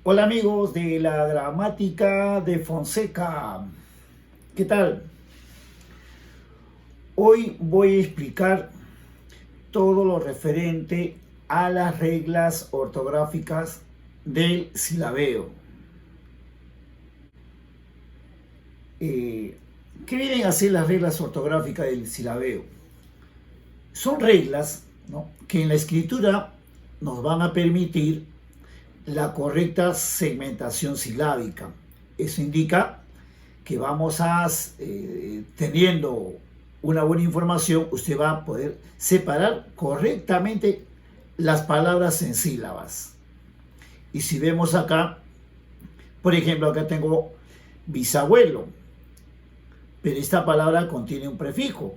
Hola amigos de la gramática de Fonseca, ¿qué tal? Hoy voy a explicar todo lo referente a las reglas ortográficas del silabeo. ¿Qué vienen a ser las reglas ortográficas del silabeo? Son reglas, ¿no?, que en la escritura nos van a permitir la correcta segmentación silábica. Eso indica que vamos a, teniendo una buena información, usted va a poder separar correctamente las palabras en sílabas. Y si vemos acá, por ejemplo, acá tengo bisabuelo, pero esta palabra contiene un prefijo,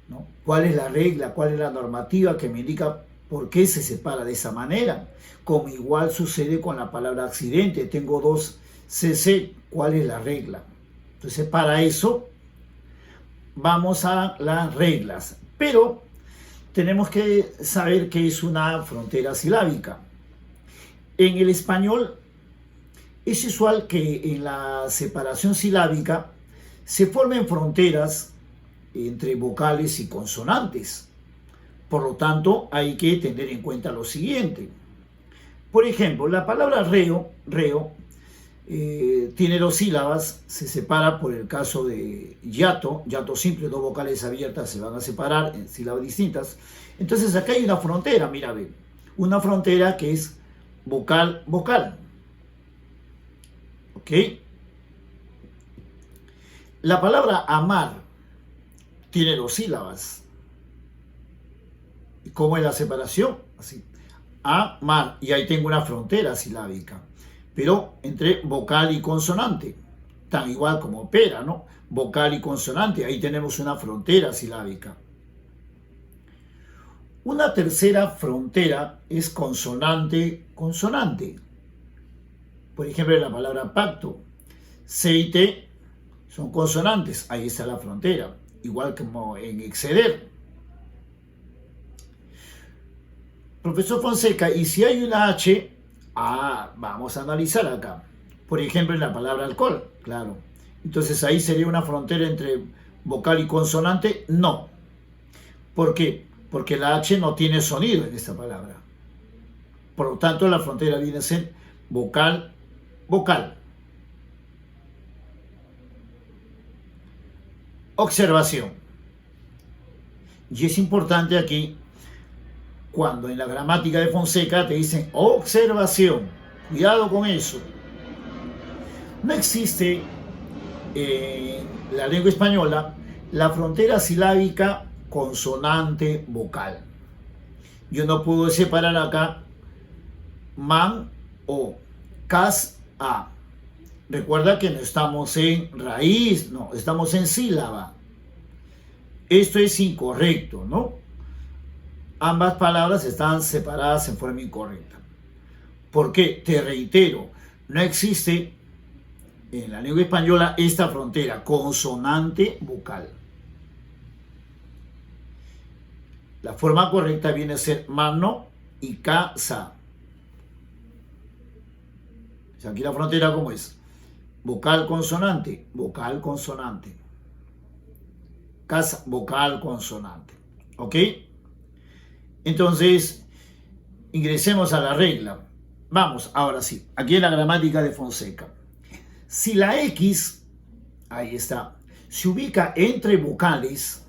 ¿no? ¿Cuál es la regla? ¿Cuál es la normativa que me indica por qué se separa de esa manera? Como igual sucede con la palabra accidente. Tengo dos CC. ¿Cuál es la regla? Entonces, para eso vamos a las reglas. Pero tenemos que saber qué es una frontera silábica. En el español es usual que en la separación silábica se formen fronteras entre vocales y consonantes. Por lo tanto, hay que tener en cuenta lo siguiente. Por ejemplo, la palabra reo tiene dos sílabas, se separa por el caso de yato simple, dos vocales abiertas se van a separar en sílabas distintas. Entonces acá hay una frontera, mira, ve, una frontera que es vocal. ¿Ok? La palabra amar tiene dos sílabas. ¿Y cómo es la separación? Así, amar, y ahí tengo una frontera silábica, pero entre vocal y consonante, tan igual como pera, ¿no? Vocal y consonante, ahí tenemos una frontera silábica. Una tercera frontera es consonante-consonante. Por ejemplo, la palabra pacto, C y T son consonantes, ahí está la frontera, igual como en exceder. Profesor Fonseca, y si hay una H, vamos a analizar acá. Por ejemplo, en la palabra alcohol, claro. Entonces ahí sería una frontera entre vocal y consonante. No. ¿Por qué? Porque la H no tiene sonido en esta palabra. Por lo tanto, la frontera viene a ser vocal. Observación. Y es importante aquí, cuando en la gramática de Fonseca te dicen observación, cuidado con eso. No existe en la lengua española la frontera silábica consonante-vocal. Yo no puedo separar acá man o cas a. Recuerda que no estamos en raíz, no, estamos en sílaba. Esto es incorrecto, ¿no? Ambas palabras están separadas en forma incorrecta. ¿Por qué? Te reitero, no existe en la lengua española esta frontera consonante-vocal. La forma correcta viene a ser mano y casa. O sea, aquí la frontera, ¿cómo es? Vocal-consonante, vocal-consonante. Casa, vocal-consonante. ¿Ok? Entonces, ingresemos a la regla. Vamos, ahora sí, aquí en la gramática de Fonseca. Si la X, ahí está, se ubica entre vocales,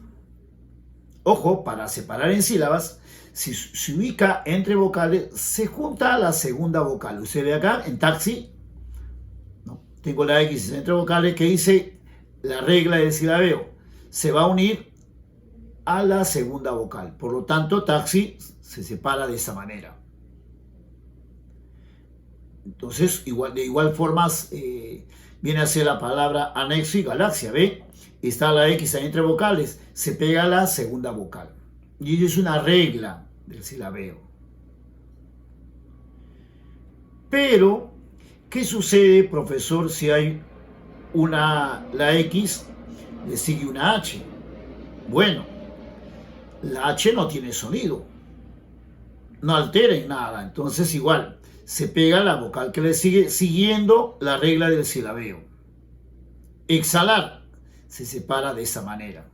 ojo, para separar en sílabas, si se ubica entre vocales, se junta a la segunda vocal. Usted ve acá, en taxi, no, tengo la X entre vocales que dice la regla del silabeo. Se va a unir a la segunda vocal. Por lo tanto, taxi se separa de esa manera. Entonces, de igual forma, viene a ser la palabra anexo y galaxia. ¿Ve? Está la X ahí entre vocales, se pega a la segunda vocal. Y ello es una regla del silabeo. Pero, ¿qué sucede, profesor, si hay la X, le sigue una H? Bueno, la H no tiene sonido, no altera en nada, entonces igual se pega la vocal que le sigue, siguiendo la regla del silabeo. Exhalar se separa de esa manera.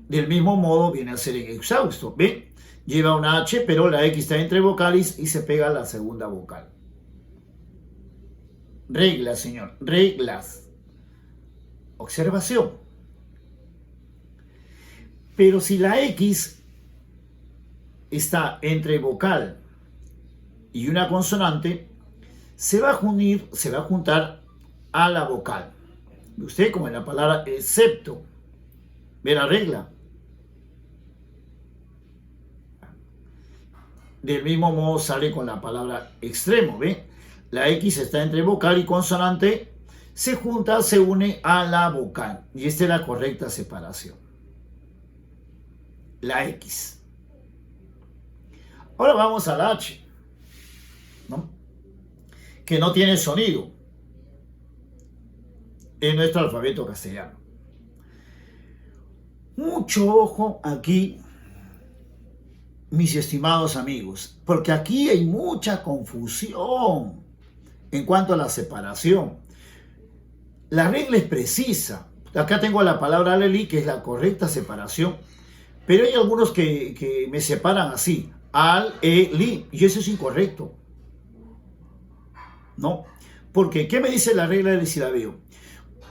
Del mismo modo viene a ser en exhausto. ¿Ve? Lleva una H, pero la X está entre vocales y se pega a la segunda vocal. Reglas, señor. Reglas. Observación. Pero si la X está entre vocal y una consonante, se va a juntar a la vocal. Usted, como en la palabra excepto. ¿Ve la regla? Del mismo modo sale con la palabra extremo. ¿Ve? La X está entre vocal y consonante, se junta, se une a la vocal. Y esta es la correcta separación. La X. Ahora vamos a la H, ¿no? Que no tiene sonido en nuestro alfabeto castellano. Mucho ojo aquí, mis estimados amigos, porque aquí hay mucha confusión en cuanto a la separación. La regla es precisa. Acá tengo la palabra alelí, que es la correcta separación, pero hay algunos que me separan así, al, li, y eso es incorrecto. ¿No? Porque, ¿qué me dice la regla del silabeo?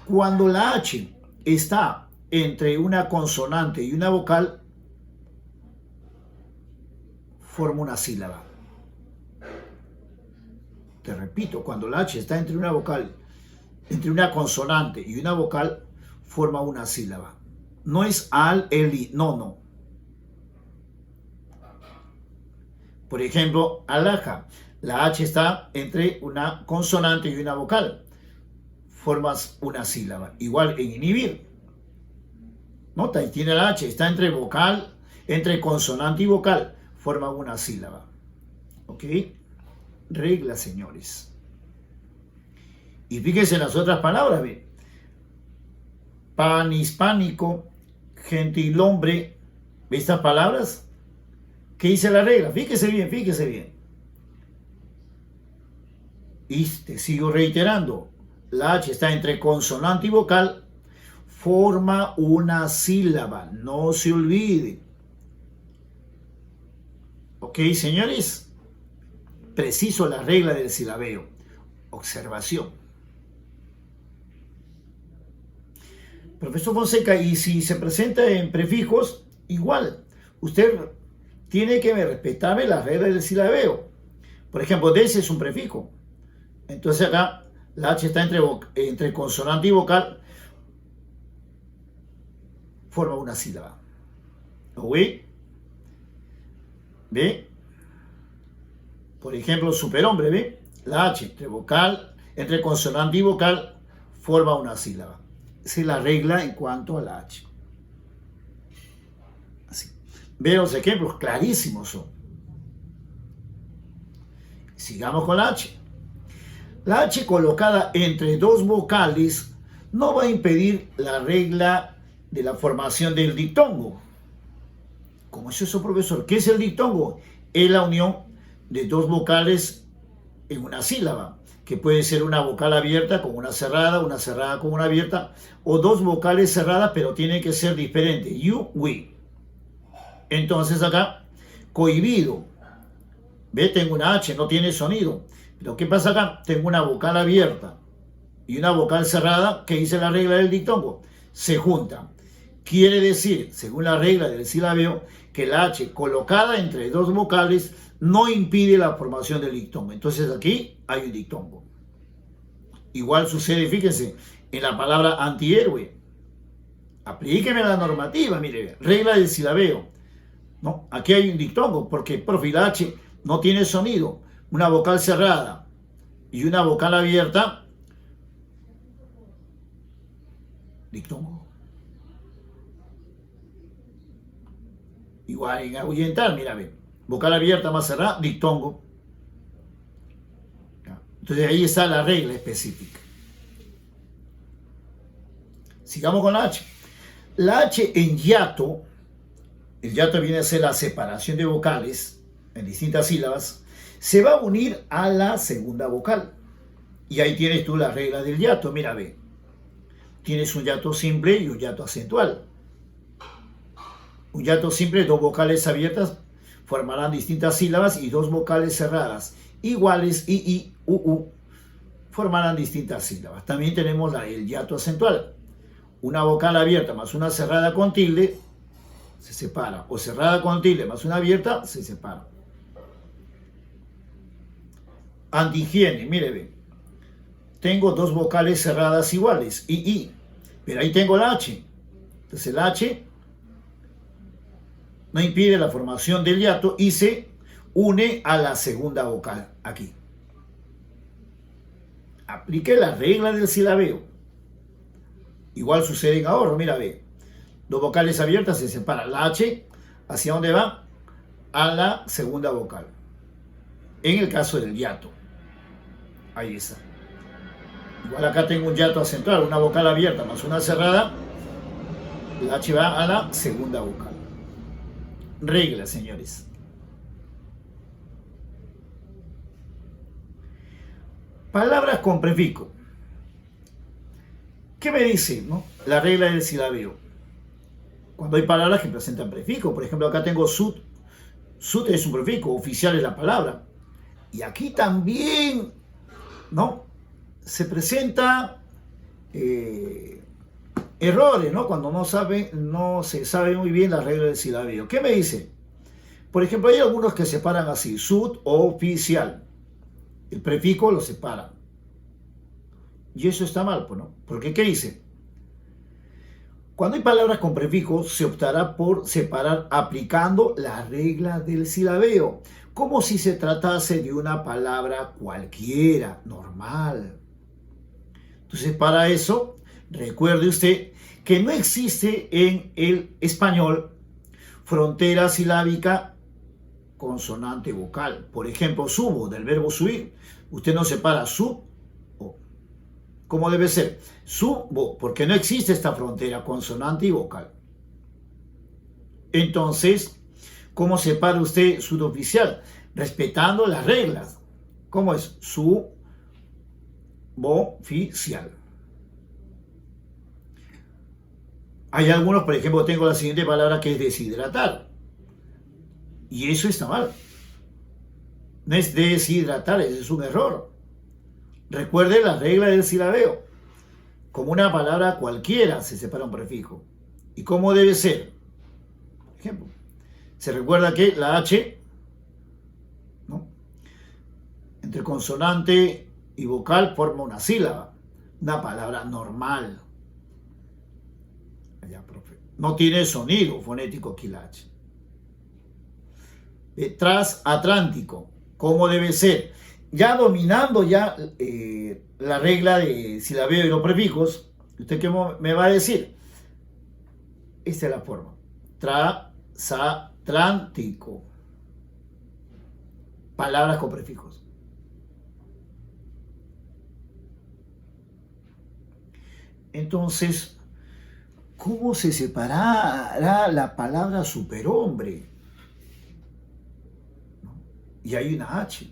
Cuando la H está entre una consonante y una vocal, forma una sílaba. Te repito, cuando la H está entre una vocal, entre una consonante y una vocal, forma una sílaba. No es al, eli, no. Por ejemplo, alhaja. La H está entre una consonante y una vocal. Formas una sílaba. Igual en inhibir. Nota, y tiene la H, está entre vocal, entre consonante y vocal. Forma una sílaba. ¿Ok? Regla, señores. Y fíjense en las otras palabras, ¿ve? Panhispánico, gentilhombre. ¿Ve estas palabras? ¿Qué dice la regla? Fíjese bien, fíjese bien. Y te sigo reiterando. La H está entre consonante y vocal. Forma una sílaba. No se olvide. ¿Ok, señores? Preciso la regla del silabeo. Observación. Profesor Fonseca, y si se presenta en prefijos, igual. Usted tiene que respetarme las reglas del silabeo. Por ejemplo, des es un prefijo. Entonces acá la H está entre consonante y vocal. Forma una sílaba. ¿Oí? ¿Ve? Por ejemplo, superhombre, ¿ve? La H entre consonante y vocal, forma una sílaba. Esa es la regla en cuanto a la H. Así. Ve los ejemplos, clarísimos son. Sigamos con la H. La H colocada entre dos vocales no va a impedir la regla de la formación del diptongo. ¿Cómo es eso, profesor? ¿Qué es el diptongo? Es la unión de dos vocales en una sílaba, que puede ser una vocal abierta con una cerrada con una abierta, o dos vocales cerradas, pero tienen que ser diferentes. You, we. Entonces acá, cohibido. Ve, tengo una H, no tiene sonido. Pero ¿qué pasa acá? Tengo una vocal abierta y una vocal cerrada, que dice la regla del diptongo. Se juntan. Quiere decir, según la regla del silabeo, que la H colocada entre dos vocales no impide la formación del diptongo. Entonces aquí hay un diptongo. Igual sucede, fíjense, en la palabra antihéroe. Aplíqueme la normativa, mire, regla del silabeo. ¿No? Aquí hay un diptongo, porque profe, la H no tiene sonido. Una vocal cerrada y una vocal abierta, diptongo. Igual en ahuyentar, mira, ve, vocal abierta más cerrada, diptongo. Entonces ahí está la regla específica. Sigamos con la H. La H en hiato, el hiato viene a ser la separación de vocales en distintas sílabas, se va a unir a la segunda vocal. Y ahí tienes tú la regla del hiato. Mira, ve. Tienes un hiato simple y un hiato acentual. Un hiato simple, dos vocales abiertas formarán distintas sílabas, y dos vocales cerradas iguales, i, u, formarán distintas sílabas. También tenemos el hiato acentual. Una vocal abierta más una cerrada con tilde se separa, o cerrada con tilde más una abierta se separa. Antihigiene, mire, ve. Tengo dos vocales cerradas iguales, i, pero ahí tengo la H. Entonces el H no impide la formación del hiato y se une a la segunda vocal aquí. Aplique la regla del silabeo. Igual sucede en ahorro, mira, ve. Dos vocales abiertas se separan. La H, ¿hacia dónde va? A la segunda vocal. En el caso del hiato. Ahí está. Igual acá tengo un hiato acentual, una vocal abierta más una cerrada. La H va a la segunda vocal. Regla, señores. Palabras con prefijo. ¿Qué me dice, no? La regla del silabeo. Cuando hay palabras que presentan prefijo, por ejemplo, acá tengo sud. Sud es un prefijo, oficial es la palabra. Y aquí también, ¿no? Se presenta errores, ¿no? Cuando no se sabe muy bien la regla del silabeo. ¿Qué me dice? Por ejemplo, hay algunos que separan así, sud o oficial. El prefijo lo separa. Y eso está mal, pues, ¿no? Porque, ¿qué dice? Cuando hay palabras con prefijos, se optará por separar aplicando la regla del silabeo, como si se tratase de una palabra cualquiera, normal. Entonces, para eso, recuerde usted que no existe en el español frontera silábica consonante vocal. Por ejemplo, subo, del verbo subir. Usted no separa sub o. ¿Cómo debe ser? Subo, porque no existe esta frontera consonante y vocal. Entonces, ¿cómo separa usted sud oficial? Respetando las reglas. ¿Cómo es? Su oficial. Hay algunos, por ejemplo, tengo la siguiente palabra que es deshidratar. Y eso está mal. No es deshidratar, ese es un error. Recuerde la regla del silabeo. Como una palabra cualquiera se separa un prefijo. ¿Y cómo debe ser? Por ejemplo, se recuerda que la H, ¿no?, entre consonante y vocal forma una sílaba. Una palabra normal. Allá, profe. No tiene sonido fonético aquí la H. Transatlántico. ¿Cómo debe ser? Ya dominando ya la regla de silabeo y los prefijos, ¿usted qué me va a decir? Esta es la forma. Transatlántico. Palabras con prefijos. Entonces, ¿cómo se separará la palabra superhombre? ¿No? Y hay una H.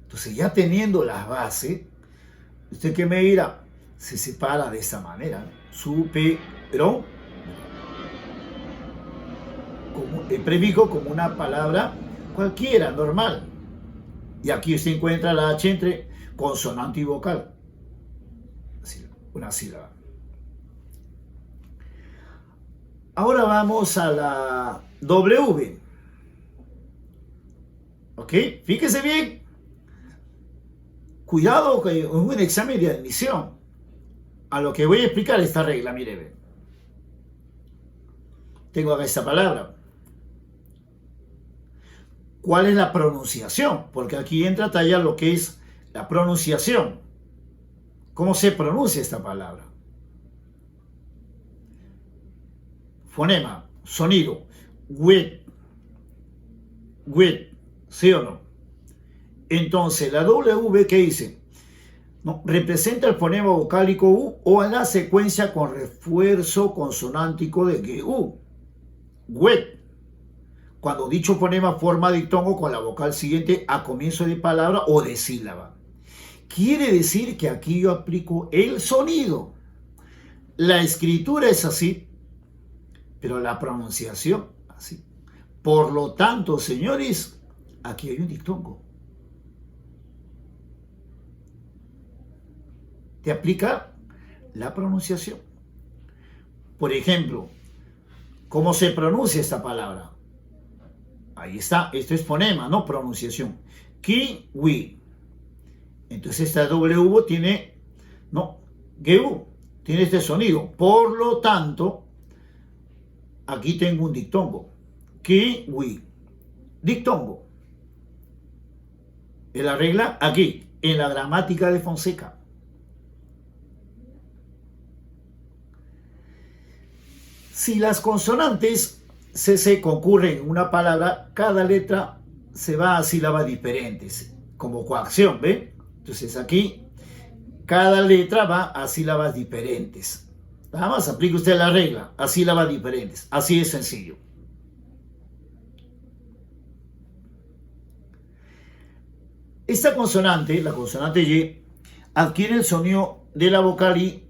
Entonces, ya teniendo las bases, ¿usted qué me dirá? Se separa de esta manera. Superhombre. El prefijo como una palabra cualquiera, normal. Y aquí usted encuentra la H entre consonante y vocal. Una sílaba. Ahora vamos a la W. ¿Ok? Fíjese bien. Cuidado que es un examen de admisión. A lo que voy a explicar esta regla, mire. Tengo acá esta palabra. ¿Cuál es la pronunciación? Porque aquí entra a tallar lo que es la pronunciación. ¿Cómo se pronuncia esta palabra? Fonema, sonido, with, ¿sí o no? Entonces, la W, ¿qué dice? No, representa el fonema vocálico U o a la secuencia con refuerzo consonántico de que U. Wet. cuando dicho fonema forma diptongo con la vocal siguiente a comienzo de palabra o de sílaba. Quiere decir que aquí yo aplico el sonido. La escritura es así, pero la pronunciación así. Por lo tanto, señores, aquí hay un diptongo. Te aplica la pronunciación. Por ejemplo, ¿cómo se pronuncia esta palabra? Ahí está, esto es fonema, no pronunciación. Kiwi. Entonces esta W tiene, no, GU, tiene este sonido. Por lo tanto, aquí tengo un diptongo. Kiwi. Diptongo. Es la regla aquí, en la gramática de Fonseca. Si las consonantes CC concurren en una palabra, cada letra se va a sílabas diferentes, como coacción, ¿ve? Entonces aquí, cada letra va a sílabas diferentes. Nada más aplique usted la regla, a sílabas diferentes. Así es sencillo. Esta consonante, la consonante Y, adquiere el sonido de la vocal I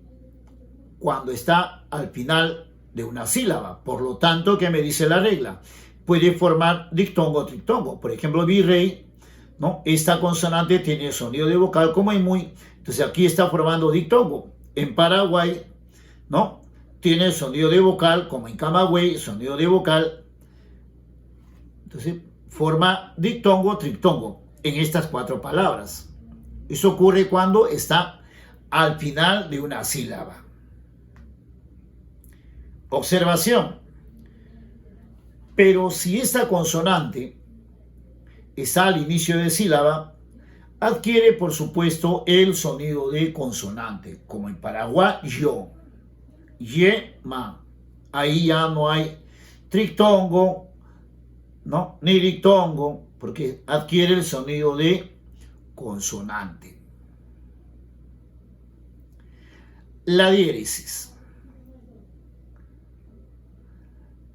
cuando está al final de una sílaba. Por lo tanto, ¿qué me dice la regla? Puede formar diptongo o triptongo. Por ejemplo, virrey, ¿no? Esta consonante tiene sonido de vocal como en muy. Entonces aquí está formando diptongo. En Paraguay, ¿no? Tiene sonido de vocal como en Camagüey, sonido de vocal. Entonces forma diptongo o triptongo en estas 4 palabras. Eso ocurre cuando está al final de una sílaba. Observación. Pero si esta consonante está al inicio de sílaba, adquiere por supuesto el sonido de consonante, como en Paraguay, yo, ye, ma. Ahí ya no hay triptongo, ¿no? Ni diptongo, porque adquiere el sonido de consonante. La diéresis.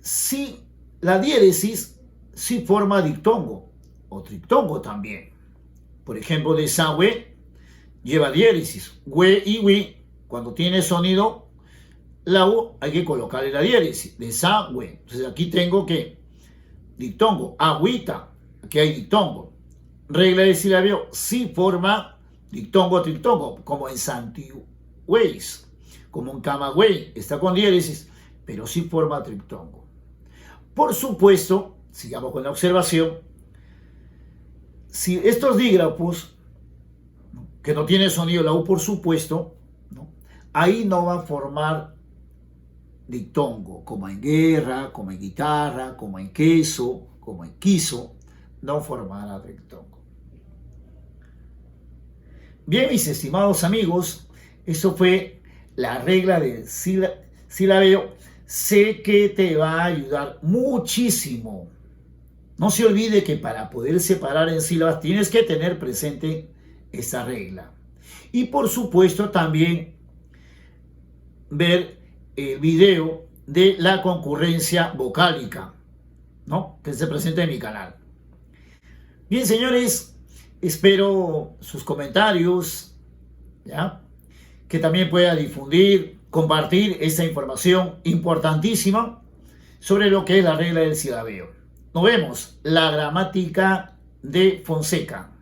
Si la diéresis sí forma diptongo o triptongo también. Por ejemplo, de sahue lleva diéresis. We y wi, cuando tiene sonido, la U hay que colocarle la diéresis. De sahue. Entonces aquí tengo que diptongo. Agüita, aquí hay diptongo. Regla de silabeo, sí forma diptongo o triptongo, como en Santigüeyes, como en Camagüey, está con diéresis, pero sí forma triptongo. Por supuesto, sigamos con la observación, si estos dígrafos, ¿no?, que no tienen sonido la U, por supuesto, ¿no?, ahí no va a formar diptongo, como en guerra, como en guitarra, como en queso, como en quiso, no formará diptongo. Bien, mis estimados amigos, eso fue la regla del silabeo. Sé que te va a ayudar muchísimo. No se olvide que para poder separar en sílabas tienes que tener presente esta regla. Y por supuesto también ver el video de la concurrencia vocálica, ¿no?, que se presenta en mi canal. Bien, señores, espero sus comentarios, ¿ya?, que también pueda difundir, compartir esta información importantísima sobre lo que es la regla del silabeo. Nos vemos, la gramática de Fonseca.